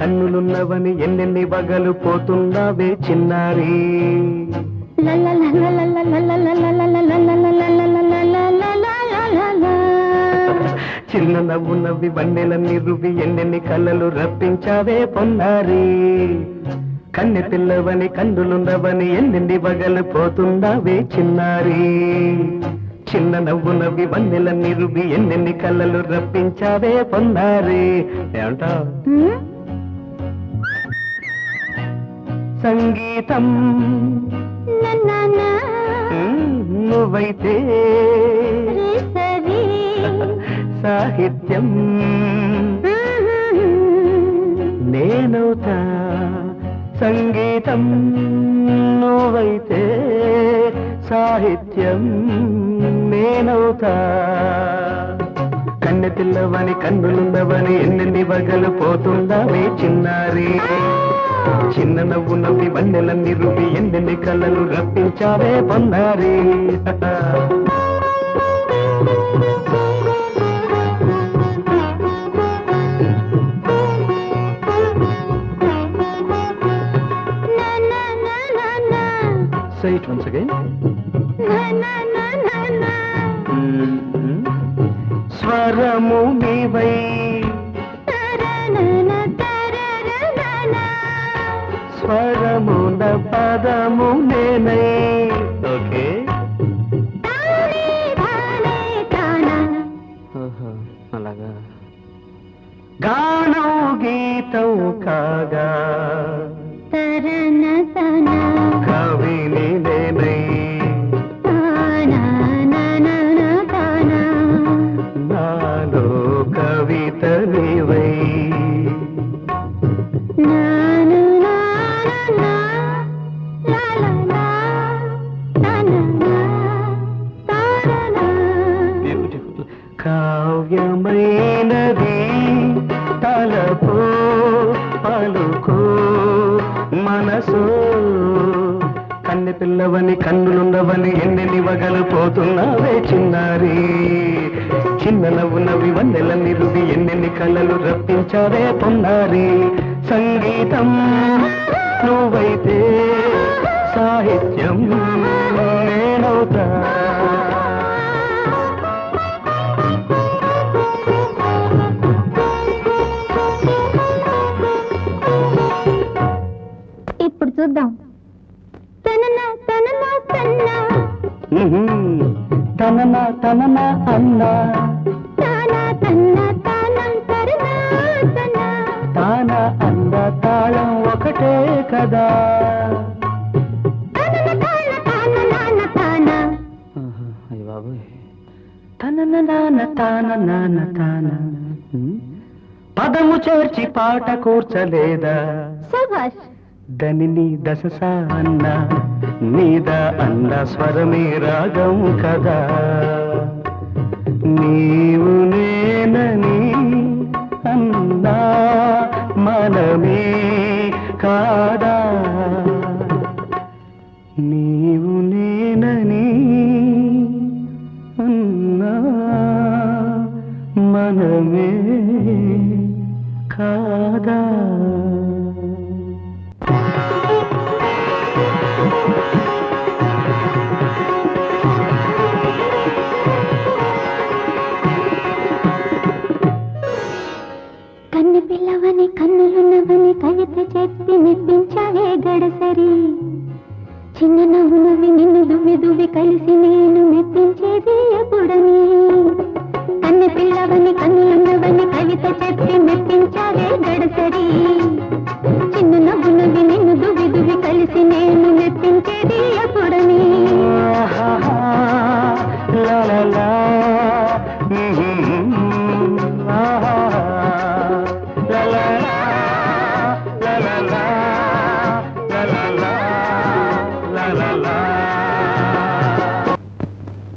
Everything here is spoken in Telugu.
కన్నులున్నవని ఎన్నెన్ని వగలు పోతున్నావే చిన్నారి. చిన్న నవ్వు నవ్వి వన్నెల నిరువి ఎన్నెన్ని కళ్ళలు రప్పించావే పొన్నారి. కన్నె పిల్లవని కన్నులున్నవని ఎన్నెన్ని వగలు పోతున్నావే చిన్నారి. చిన్న నవ్వు నవ్వి వన్నెల నిరువి ఎన్నెన్ని కళ్ళలు రప్పించావే పొన్నారి. ఏమంటావ్? సంగీతం నువ్వైతే సాహిత్యం నేనవుతా. సంగీతం నువ్వైతే సాహిత్యం నేనవుతా. కన్నె పిల్లవని కన్నులున్నవని ఎన్నెన్ని వగలు పోతుందావే చిన్నారి. చిన్న నవ్వు నవ్వి వన్నెలన్నీ రువి ఎన్నెన్ని కళ్ళలు రప్పించావే పొన్నారి. Say it once again. స్వరము నీవై స్వరమున పదము నేనై. ఓకే, అలాగా. గానం గీతం కాగా కవిని నేనై. నాలో కవిత నీవై. కావ్యమైనది తలపు పలుకు మనసు. కన్నె పిల్లవని కన్నులున్నవని ఎన్నెన్ని వగలు పోతున్నావే చిన్నారి. చిన్న నవ్వు నవ్వి వన్నెల నిరువి ఎన్నెన్ని కళ్ళలు రప్పించావే పొన్నారి. సంగీతం నువ్వైతే సాహిత్యం నేనవుతా. ఇప్పుడు చూద్దాం. తననా తననా తన్నా తననా తననా అన్నా తానా తన్నా తానం తరనా తనా తానా అన్న తాళం ఒకటే కదా. అయ్య బాబు, తన నాన్న తాన నాన్న తాన. పదము చేర్చి పాట కూర్చలేదా? శభాష్. దని దశ అన్న నీద అన్న స్వరమే రాగం కదా. నీవు నేనని అన్నా మనమే కాదా. నీవు నేనని అన్నా మనమే కాదా. కన్ను పిల్లవని కన్నులున్నవని కవిత చెప్పి మెప్పించావే గడసరి. చిన్న నవ్వు నవ్వి నిన్ను దువ్వి దువ్వి కలిసి నేను మెప్పించేది ఎప్పుడని. కన్ను పిల్లవని కన్నులున్నవని కవిత